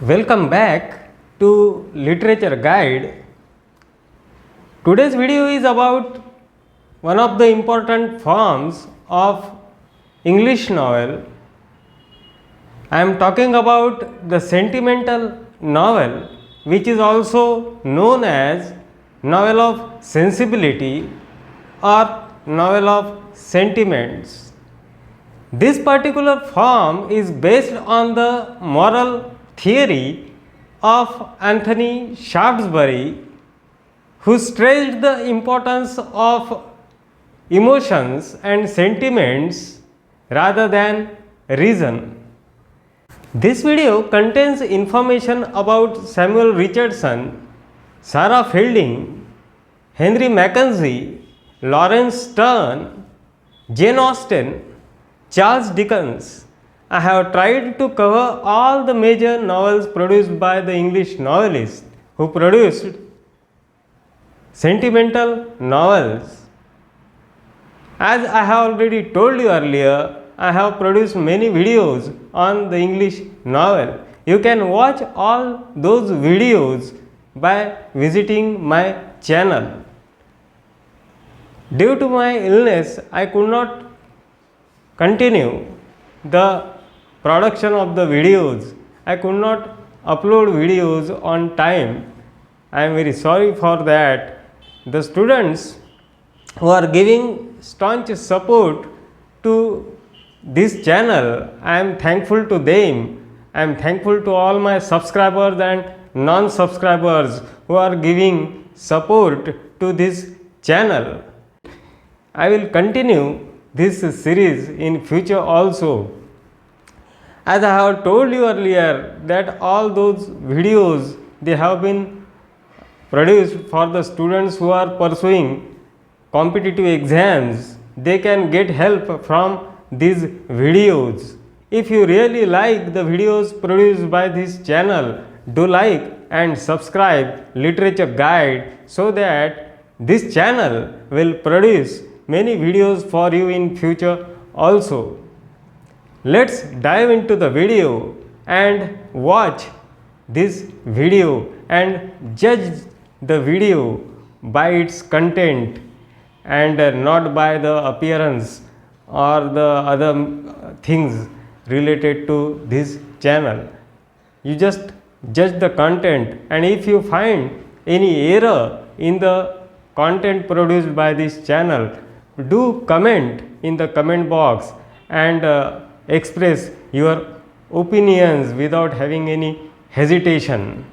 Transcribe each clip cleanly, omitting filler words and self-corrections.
Welcome back to Literature Guide. Today's video is about one of the important forms of English novel. I am talking about the sentimental novel, which is also known as novel of sensibility or novel of sentiments. This particular form is based on the moral theory of Anthony Shaftesbury, who stressed the importance of emotions and sentiments rather than reason. This video contains information about Samuel Richardson, Sarah Fielding, Henry Mackenzie, Laurence Sterne, Jane Austen, Charles Dickens. I have tried to cover all the major novels produced by the English novelists who produced sentimental novels. As I have already told you earlier, I have produced many videos on the English novel. You can watch all those videos by visiting my channel. Due to my illness, I could not continue the production of the videos. I could not upload videos on time. I am very sorry for that. The students who are giving staunch support to this channel, I am thankful to them. I am thankful to all my subscribers and non-subscribers who are giving support to this channel. I will continue this series in future also. As I have told you earlier that all those videos, they have been produced for the students who are pursuing competitive exams. They can get help from these videos. If you really like the videos produced by this channel, do like and subscribe Literature Guide so that this channel will produce many videos for you in future also. Let's dive into the video and watch this video and judge the video by its content and not by the appearance or the other things related to this channel. You just judge the content, and if you find any error in the content produced by this channel, do comment in the comment box and express your opinions without having any hesitation.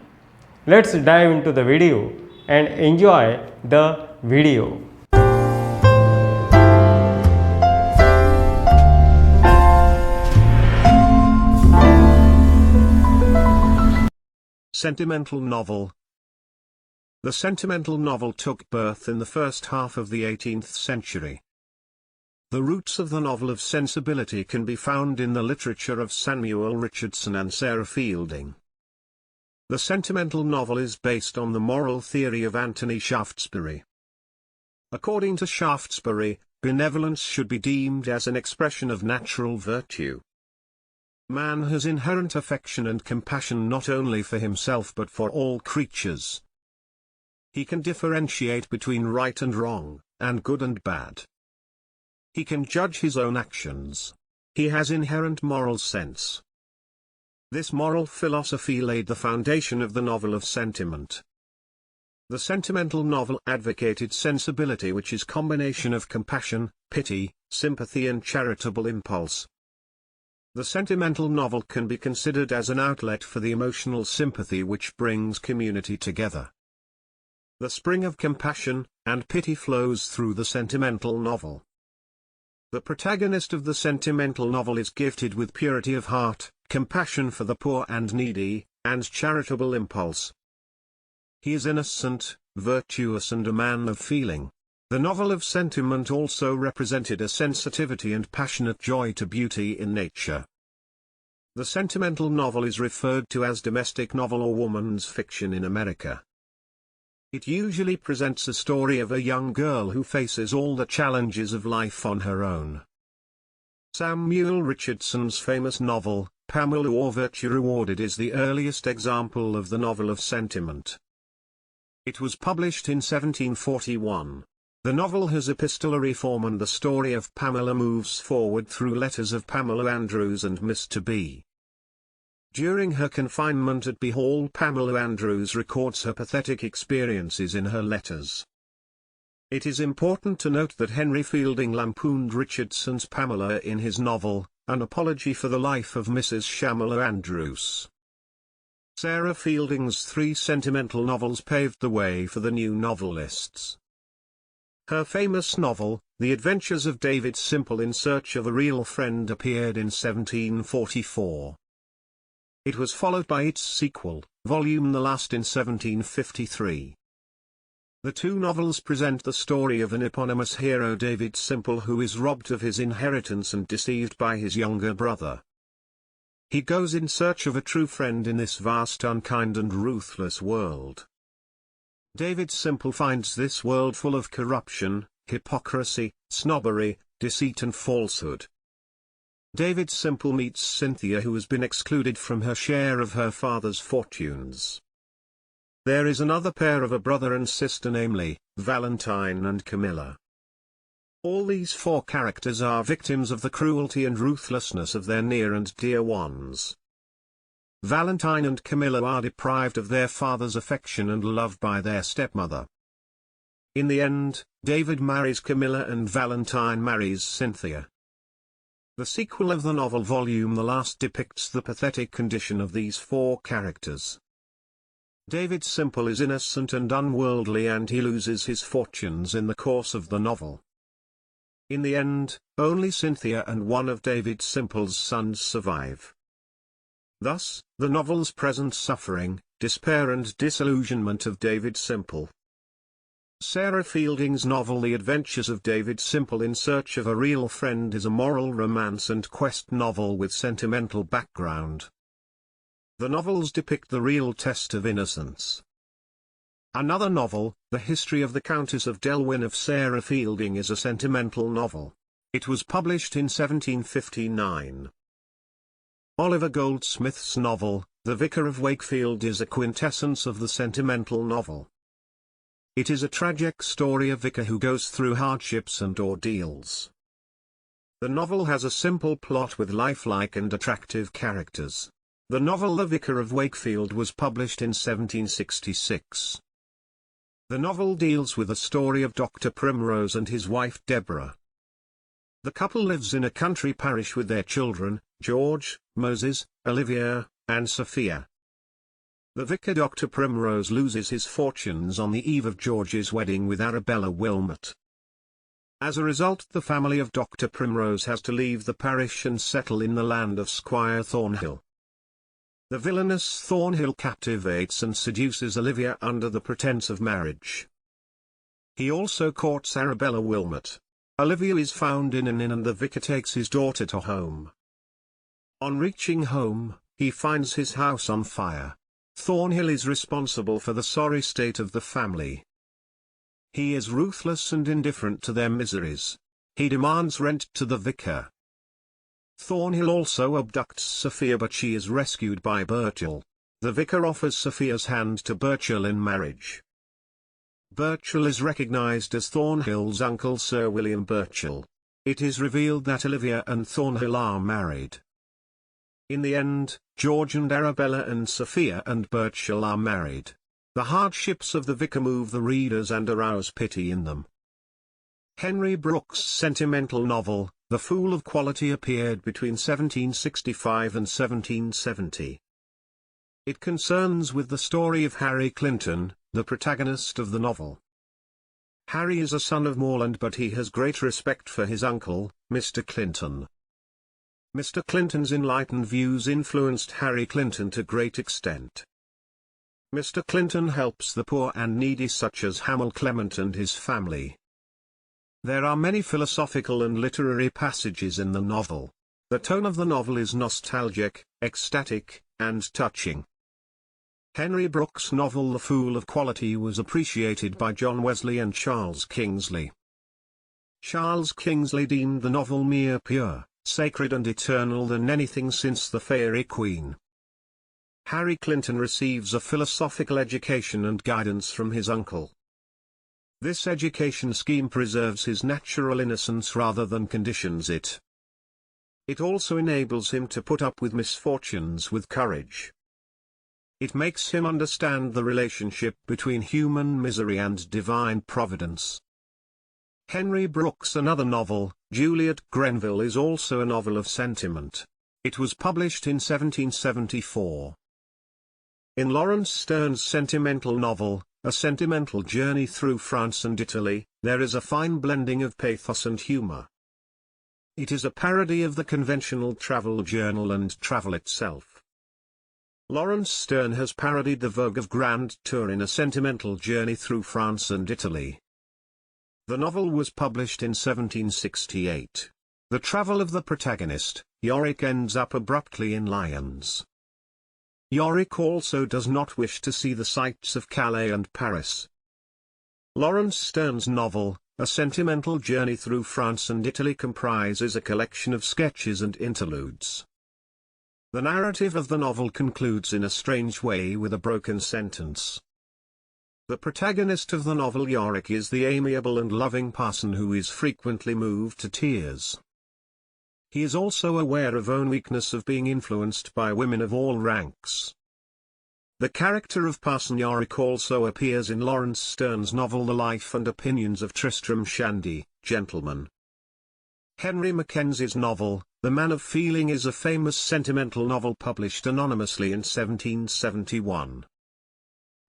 Let's dive into the video and enjoy the video. Sentimental novel. The sentimental novel took birth in the first half of the 18th century. The roots of the novel of sensibility can be found in the literature of Samuel Richardson and Sarah Fielding. The sentimental novel is based on the moral theory of Anthony Shaftesbury. According to Shaftesbury, benevolence should be deemed as an expression of natural virtue. Man has inherent affection and compassion not only for himself but for all creatures. He can differentiate between right and wrong, and good and bad. He can judge his own actions. He has inherent moral sense. This moral philosophy laid the foundation of the novel of sentiment. The sentimental novel advocated sensibility, which is combination of compassion, pity, sympathy and charitable impulse. The sentimental novel can be considered as an outlet for the emotional sympathy which brings community together. The spring of compassion and pity flows through the sentimental novel. The protagonist of the sentimental novel is gifted with purity of heart, compassion for the poor and needy, and charitable impulse. He is innocent, virtuous and a man of feeling. The novel of sentiment also represented a sensitivity and passionate joy to beauty in nature. The sentimental novel is referred to as domestic novel or woman's fiction in America. It usually presents a story of a young girl who faces all the challenges of life on her own. Samuel Richardson's famous novel, Pamela or Virtue Rewarded is the earliest example of the novel of sentiment. It was published in 1741. The novel has epistolary form and the story of Pamela moves forward through letters of Pamela Andrews and Mr. B. During her confinement at B Hall, Pamela Andrews records her pathetic experiences in her letters. It is important to note that Henry Fielding lampooned Richardson's Pamela in his novel, An Apology for the Life of Mrs. Shamela Andrews. Sarah Fielding's three sentimental novels paved the way for the new novelists. Her famous novel, The Adventures of David Simple in Search of a Real Friend, appeared in 1744. It was followed by its sequel, Volume The Last, in 1753. The two novels present the story of an eponymous hero, David Simple, who is robbed of his inheritance and deceived by his younger brother. He goes in search of a true friend in this vast, unkind and ruthless world. David Simple finds this world full of corruption, hypocrisy, snobbery, deceit and falsehood. David Simple meets Cynthia, who has been excluded from her share of her father's fortunes. There is another pair of a brother and sister, namely, Valentine and Camilla. All these four characters are victims of the cruelty and ruthlessness of their near and dear ones. Valentine and Camilla are deprived of their father's affection and love by their stepmother. In the end, David marries Camilla and Valentine marries Cynthia. The sequel of the novel, Volume The Last, depicts the pathetic condition of these four characters. David Simple is innocent and unworldly, and he loses his fortunes in the course of the novel. In the end, only Cynthia and one of David Simple's sons survive. Thus, the novel's present suffering, despair and disillusionment of David Simple. Sarah Fielding's novel The Adventures of David Simple in Search of a Real Friend is a moral romance and quest novel with sentimental background. The novels depict the real test of innocence. Another novel, The History of the Countess of Delwyn of Sarah Fielding, is a sentimental novel. It was published in 1759. Oliver Goldsmith's novel, The Vicar of Wakefield, is a quintessence of the sentimental novel. It is a tragic story of a vicar who goes through hardships and ordeals. The novel has a simple plot with lifelike and attractive characters. The novel The Vicar of Wakefield was published in 1766. The novel deals with the story of Dr. Primrose and his wife Deborah. The couple lives in a country parish with their children, George, Moses, Olivia, and Sophia. The vicar, Dr. Primrose, loses his fortunes on the eve of George's wedding with Arabella Wilmot. As a result, the family of Dr. Primrose has to leave the parish and settle in the land of Squire Thornhill. The villainous Thornhill captivates and seduces Olivia under the pretense of marriage. He also courts Arabella Wilmot. Olivia is found in an inn and the vicar takes his daughter to home. On reaching home, he finds his house on fire. Thornhill is responsible for the sorry state of the family. He is ruthless and indifferent to their miseries. He demands rent to the vicar. Thornhill also abducts Sophia, but she is rescued by Burchell. The vicar offers Sophia's hand to Burchell in marriage. Burchell is recognized as Thornhill's uncle, Sir William Burchell. It is revealed that Olivia and Thornhill are married. In the end, George and Arabella and Sophia and Burchell are married. The hardships of the vicar move the readers and arouse pity in them. Henry Brooks' sentimental novel, The Fool of Quality, appeared between 1765 and 1770. It concerns with the story of Harry Clinton, the protagonist of the novel. Harry is a son of Morland, but he has great respect for his uncle, Mr. Clinton. Mr. Clinton's enlightened views influenced Harry Clinton to great extent. Mr. Clinton helps the poor and needy such as Hamel Clement and his family. There are many philosophical and literary passages in the novel. The tone of the novel is nostalgic, ecstatic, and touching. Henry Brooks' novel The Fool of Quality was appreciated by John Wesley and Charles Kingsley. Charles Kingsley deemed the novel mere pure, sacred and eternal than anything since the Fairy Queen. Harry Clinton receives a philosophical education and guidance from his uncle. This education scheme preserves his natural innocence rather than conditions it. It also enables him to put up with misfortunes with courage. It makes him understand the relationship between human misery and divine providence. Henry Brooks' another novel, Juliet Grenville, is also a novel of sentiment. It was published in 1774. In Laurence Sterne's sentimental novel, A Sentimental Journey Through France and Italy, there is a fine blending of pathos and humor. It is a parody of the conventional travel journal and travel itself. Laurence Sterne has parodied the vogue of grand tour in A Sentimental Journey Through France and Italy. The novel was published in 1768. The travel of the protagonist, Yorick, ends up abruptly in Lyons. Yorick also does not wish to see the sights of Calais and Paris. Laurence Sterne's novel, A Sentimental Journey Through France and Italy, comprises a collection of sketches and interludes. The narrative of the novel concludes in a strange way with a broken sentence. The protagonist of the novel, Yorick, is the amiable and loving parson who is frequently moved to tears. He is also aware of own weakness of being influenced by women of all ranks. The character of Parson Yorick also appears in Laurence Sterne's novel The Life and Opinions of Tristram Shandy, Gentleman. Henry Mackenzie's novel, The Man of Feeling, is a famous sentimental novel published anonymously in 1771.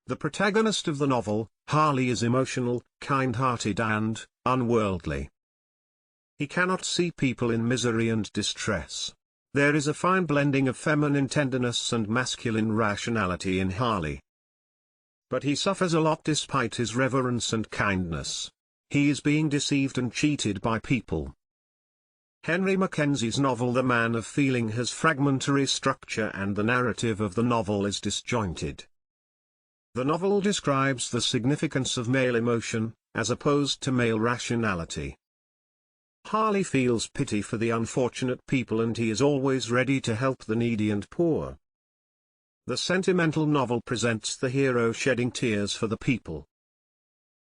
The protagonist of the novel, Harley, is emotional, kind-hearted and unworldly. He cannot see people in misery and distress. There is a fine blending of feminine tenderness and masculine rationality in Harley. But he suffers a lot despite his reverence and kindness. He is being deceived and cheated by people. Henry Mackenzie's novel The Man of Feeling has fragmentary structure and the narrative of the novel is disjointed. The novel describes the significance of male emotion, as opposed to male rationality. Harley feels pity for the unfortunate people and he is always ready to help the needy and poor. The sentimental novel presents the hero shedding tears for the people.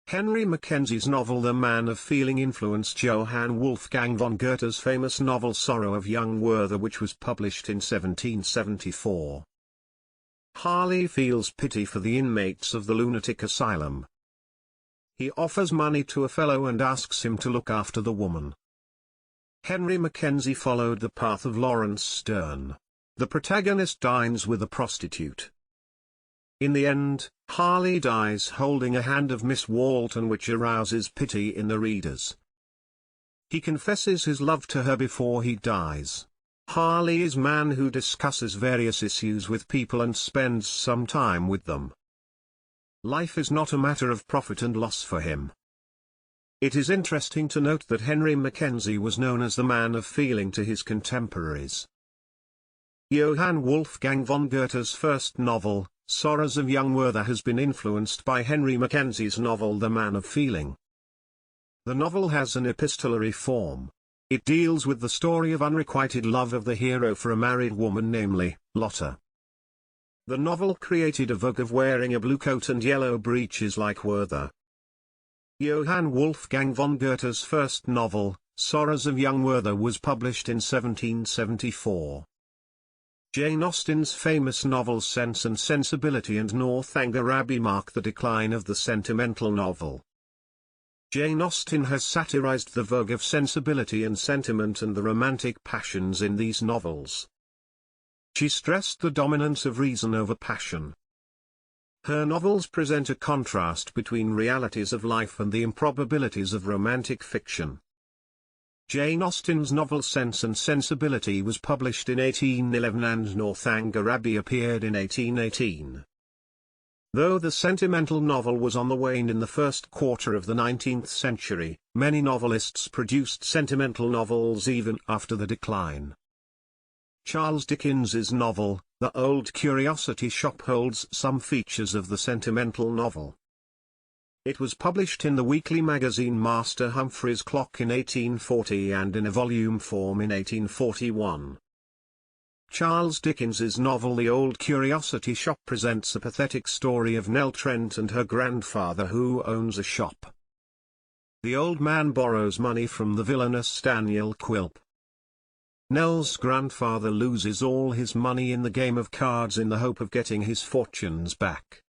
Henry Mackenzie's novel The Man of Feeling influenced Johann Wolfgang von Goethe's famous novel Sorrow of Young Werther, which was published in 1774. Harley feels pity for the inmates of the lunatic asylum. He offers money to a fellow and asks him to look after the woman. Henry Mackenzie followed the path of Laurence Sterne. The protagonist dines with a prostitute. In the end, Harley dies holding a hand of Miss Walton, which arouses pity in the readers. He confesses his love to her before he dies. Harley is a man who discusses various issues with people and spends some time with them. Life is not a matter of profit and loss for him. It is interesting to note that Henry Mackenzie was known as the Man of Feeling to his contemporaries. Johann Wolfgang von Goethe's first novel, Sorrows of Young Werther, has been influenced by Henry Mackenzie's novel The Man of Feeling. The novel has an epistolary form. It deals with the story of unrequited love of the hero for a married woman, namely, Lotta. The novel created a vogue of wearing a blue coat and yellow breeches like Werther. Johann Wolfgang von Goethe's first novel, Sorrows of Young Werther, was published in 1774. Jane Austen's famous novels Sense and Sensibility and Northanger Abbey mark the decline of the sentimental novel. Jane Austen has satirized the vogue of sensibility and sentiment and the romantic passions in these novels. She stressed the dominance of reason over passion. Her novels present a contrast between realities of life and the improbabilities of romantic fiction. Jane Austen's novel Sense and Sensibility was published in 1811 and Northanger Abbey appeared in 1818. Though the sentimental novel was on the wane in the first quarter of the 19th century, many novelists produced sentimental novels even after the decline. Charles Dickens's novel, The Old Curiosity Shop, holds some features of the sentimental novel. It was published in the weekly magazine Master Humphrey's Clock in 1840 and in a volume form in 1841. Charles Dickens's novel The Old Curiosity Shop presents a pathetic story of Nell Trent and her grandfather who owns a shop. The old man borrows money from the villainous Daniel Quilp. Nell's grandfather loses all his money in the game of cards in the hope of getting his fortunes back.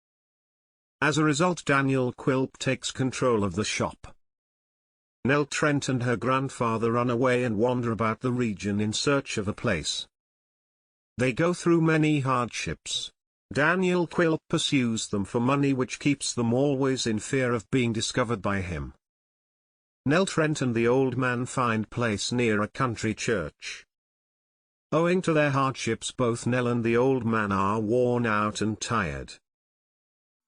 As a result, Daniel Quilp takes control of the shop. Nell Trent and her grandfather run away and wander about the region in search of a place. They go through many hardships. Daniel Quilp pursues them for money, which keeps them always in fear of being discovered by him. Nell Trent and the old man find place near a country church. Owing to their hardships, both Nell and the old man are worn out and tired.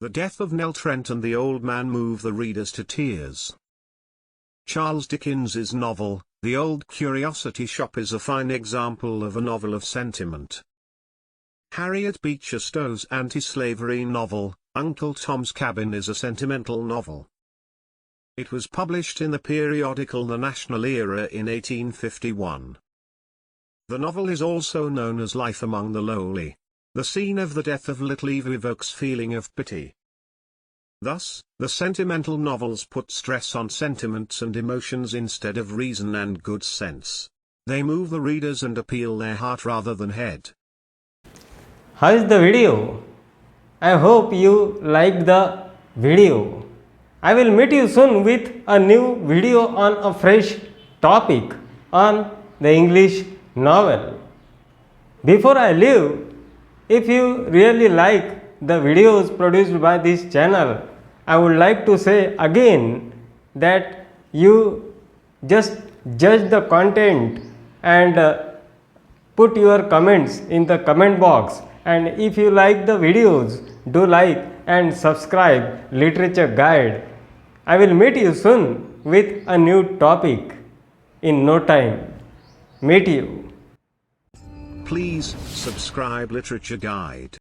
The death of Nell Trent and the old man move the readers to tears. Charles Dickens's novel, The Old Curiosity Shop, is a fine example of a novel of sentiment. Harriet Beecher Stowe's anti-slavery novel, Uncle Tom's Cabin, is a sentimental novel. It was published in the periodical The National Era in 1851. The novel is also known as Life Among the Lowly. The scene of the death of Little Eve evokes feeling of pity. Thus, the sentimental novels put stress on sentiments and emotions instead of reason and good sense. They move the readers and appeal their heart rather than head. How is the video? I hope you like the video. I will meet you soon with a new video on a fresh topic on the English novel. Before I leave, if you really like the videos produced by this channel, I would like to say again that you just judge the content and put your comments in the comment box. And if you like the videos, do like and subscribe Literature Guide. I will meet you soon with a new topic in no time. Meet you. Please subscribe Literature Guide.